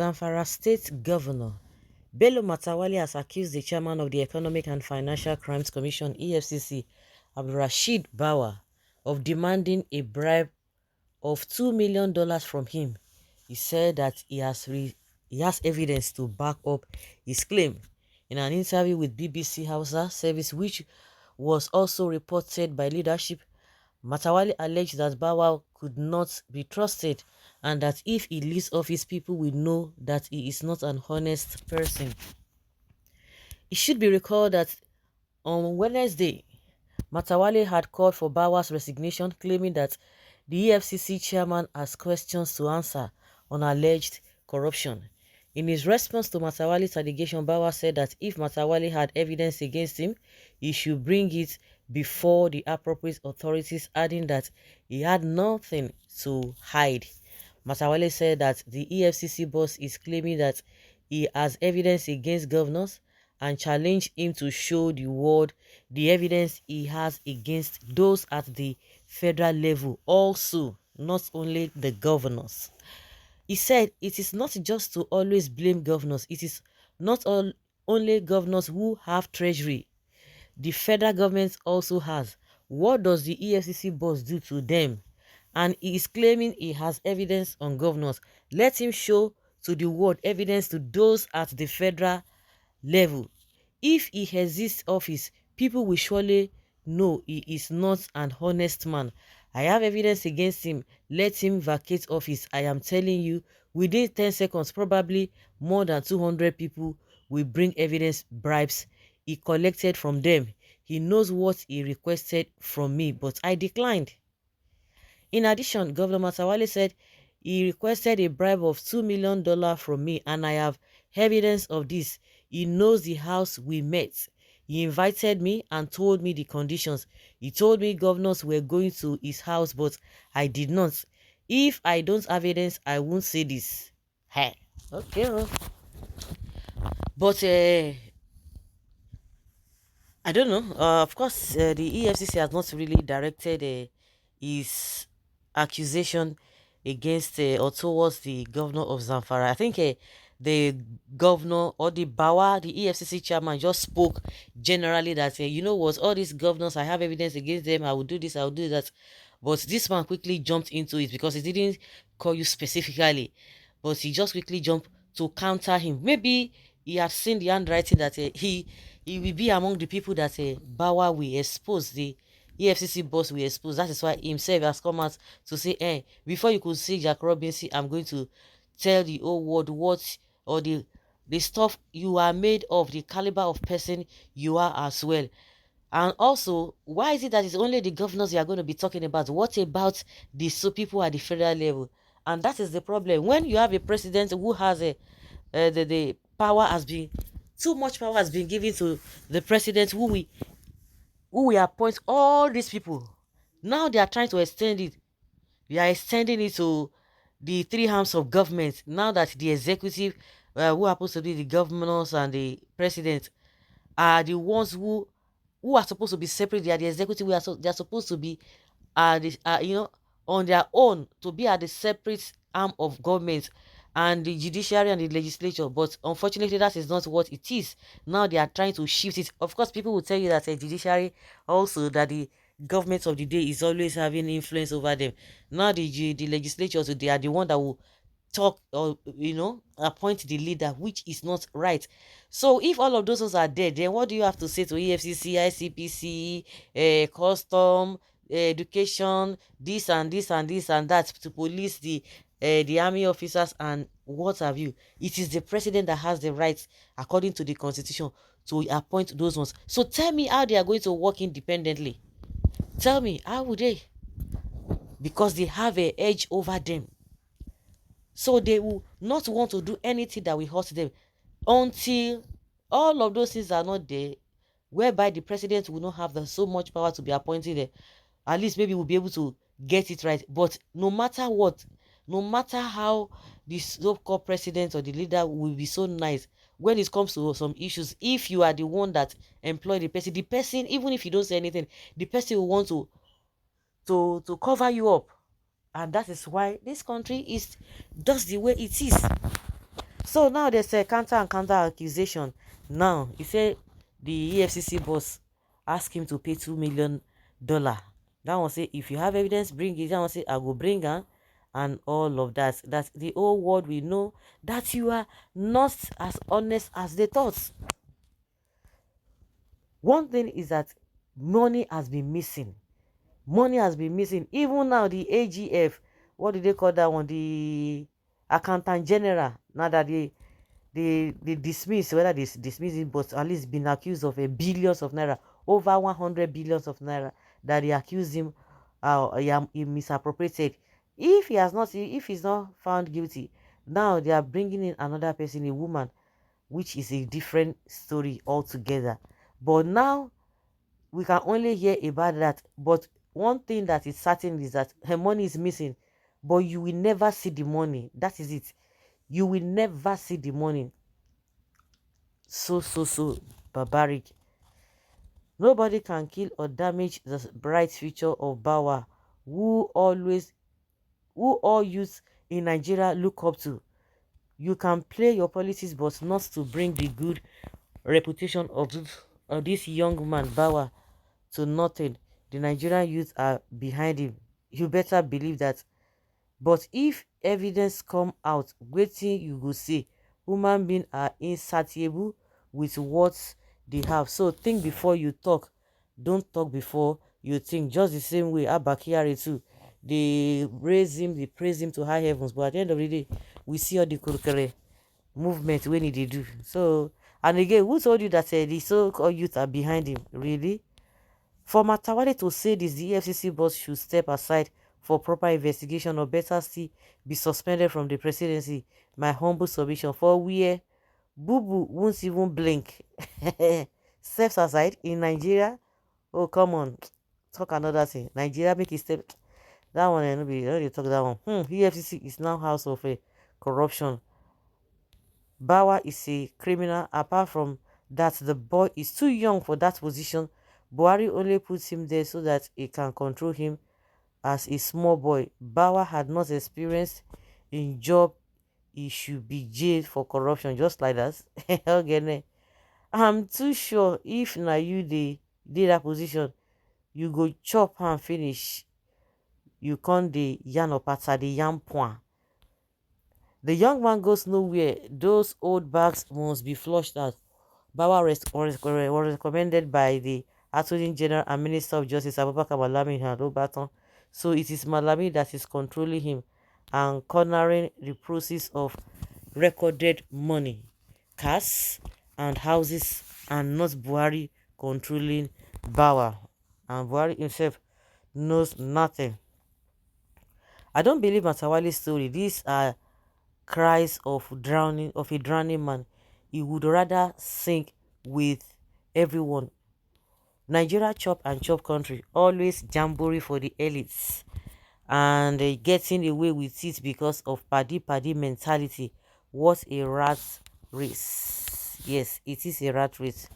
Zamfara State Governor Bello Matawali has accused the chairman of the Economic and Financial Crimes Commission (EFCC), Abdulrasheed Bawa, of demanding a bribe of $2 million from him. He said that he has evidence to back up his claim. In an interview with BBC Hausa service, which was also reported by leadership, Matawali alleged that Bawa could not be trusted and that if he leaves office, people will know that he is not an honest person. It should be recalled that on Wednesday, Matawali had called for Bawa's resignation, claiming that the EFCC chairman has questions to answer on alleged corruption. In his response to Matawali's allegation, Bawa said that if Matawali had evidence against him, he should bring it before the appropriate authorities, adding that he had nothing to hide. Matawali said that the EFCC boss is claiming that he has evidence against governors and challenged him to show the world the evidence he has against those at the federal level, also, not only the governors. He said it is not just to always blame governors, it is not only governors who have treasury. The federal government also has. What does the EFCC boss do to them? And he is claiming he has evidence on governors. Let him show to the world evidence to those at the federal level. If he exits office, people will surely know he is not an honest man. I have evidence against him. Let him vacate office. I am telling you, within 10 seconds, probably more than 200 people will bring evidence bribes he collected from them. He knows what he requested from me, but I declined. In addition, Governor Matawali said he requested a bribe of $2 million from me, and I have evidence of this. He knows the house we met. He invited me and told me the conditions. He told me governors were going to his house, but I did not. If I don't have evidence, I won't say this. Hey, okay. But I don't know. Of course, the EFCC has not really directed his accusation against or towards the governor of Zamfara. I think the governor or the Bawa, the EFCC chairman, just spoke generally that you know what, all these governors, I have evidence against them. I will do this, I will do that. But this man quickly jumped into it because he didn't call you specifically, but he just quickly jumped to counter him. Maybe he had seen the handwriting that he will be among the people that Bawa will expose, the EFCC boss will expose. That is why himself has come out to say, before you could see Jack Robinson, I'm going to tell the whole world what, or the stuff you are made of, the caliber of person you are as well. And also, why is it that it's only the governors you are going to be talking about? What about the so people at the federal level? And that is the problem. When you have a president who has the power has been, too much power has been given to the president who will appoint all these people. Now they are trying to extend it. We are extending it to the three arms of government. Now that the executive, who happens to be the governors and the president, are the ones who are supposed to be separate. They are the executive. They are supposed to be, on their own, to be at the separate arm of government, and the judiciary and the legislature. But unfortunately, that is not what it is. Now they are trying to shift it. Of course, people will tell you that the judiciary also, that the government of the day is always having influence over them. Now the legislatures, they are the one that will talk, or appoint the leader, which is not right. So if all of those ones are dead, then what do you have to say to EFCC, ICPC, custom, education, this and this and this and that, to police the army officers and what have you? It is the president that has the rights, according to the constitution, to appoint those ones. So tell me how they are going to work independently. Tell me, how would they? Because they have an edge over them. So they will not want to do anything that will hurt them until all of those things are not there, whereby the president will not have so much power to be appointing them. At least maybe we'll be able to get it right. But no matter what, no matter how the so-called president or the leader will be so nice, when it comes to some issues, if you are the one that employ the person, even if you don't say anything, the person will want to cover you up. And that is why this country is just the way it is. So now there's a counter and counter accusation. Now he said the EFCC boss asked him to pay $2 million. That one say if you have evidence, bring it. That one say I will bring her, and all of that. That the whole world will know that you are not as honest as they thought. One thing is that money has been missing. Money has been missing. Even now, the AGF, what do they call that one? The accountant general. Now that they dismiss, whether they dismiss it, but at least been accused of a billions of naira, over 100 billions of naira that they accuse him, he misappropriated. If he's not found guilty, now they are bringing in another person, a woman, which is a different story altogether. But now we can only hear about that. But one thing that is certain is that her money is missing, but you will never see the money. That is it. You will never see the money. So barbaric. Nobody can kill or damage the bright future of Bawa, who always who all youth in Nigeria look up to. You can play your policies, but not to bring the good reputation of this young man Bawa to nothing. The Nigerian youth are behind him. You better believe that. But if evidence come out, wetin you go say? Human beings are insatiable with what they have. So think before you talk. Don't talk before you think. Just the same way Abakari too. They raise him, they praise him to high heavens. But at the end of the day, we see all the kurukere movement when he do. So, and again, who told you that the so-called youth are behind him? Really? For Matawale to say this, the EFCC boss should step aside for proper investigation, or better still, be suspended from the presidency. My humble submission. For where Boo Boo won't even blink. Steps aside in Nigeria. Oh, come on. Talk another thing. Nigeria make it step. That one, I know they talk that one. EFCC is now house of corruption. Bawa is a criminal. Apart from that, the boy is too young for that position. Buhari only puts him there so that he can control him as a small boy. Bawa had not experienced in job. He should be jailed for corruption, just like that. Okay, I'm too sure if na you did that position, you go chop and finish. You can't the yan or pata the yan point. The young man goes nowhere. Those old bags must be flushed out. Bawa was recommended by the Attorney General and Minister of Justice Abubakar Malami Baton. So it is Malami that is controlling him and cornering the process of recorded money, cars and houses, and not Buhari controlling Bawa. And Buhari himself knows nothing. I don't believe Matawali's story. These are cries of drowning of a drowning man. He would rather sink with everyone. Nigeria chop and chop country, always jamboree for the elites, and getting away with it because of paddy mentality. What a rat race. Yes, it is a rat race.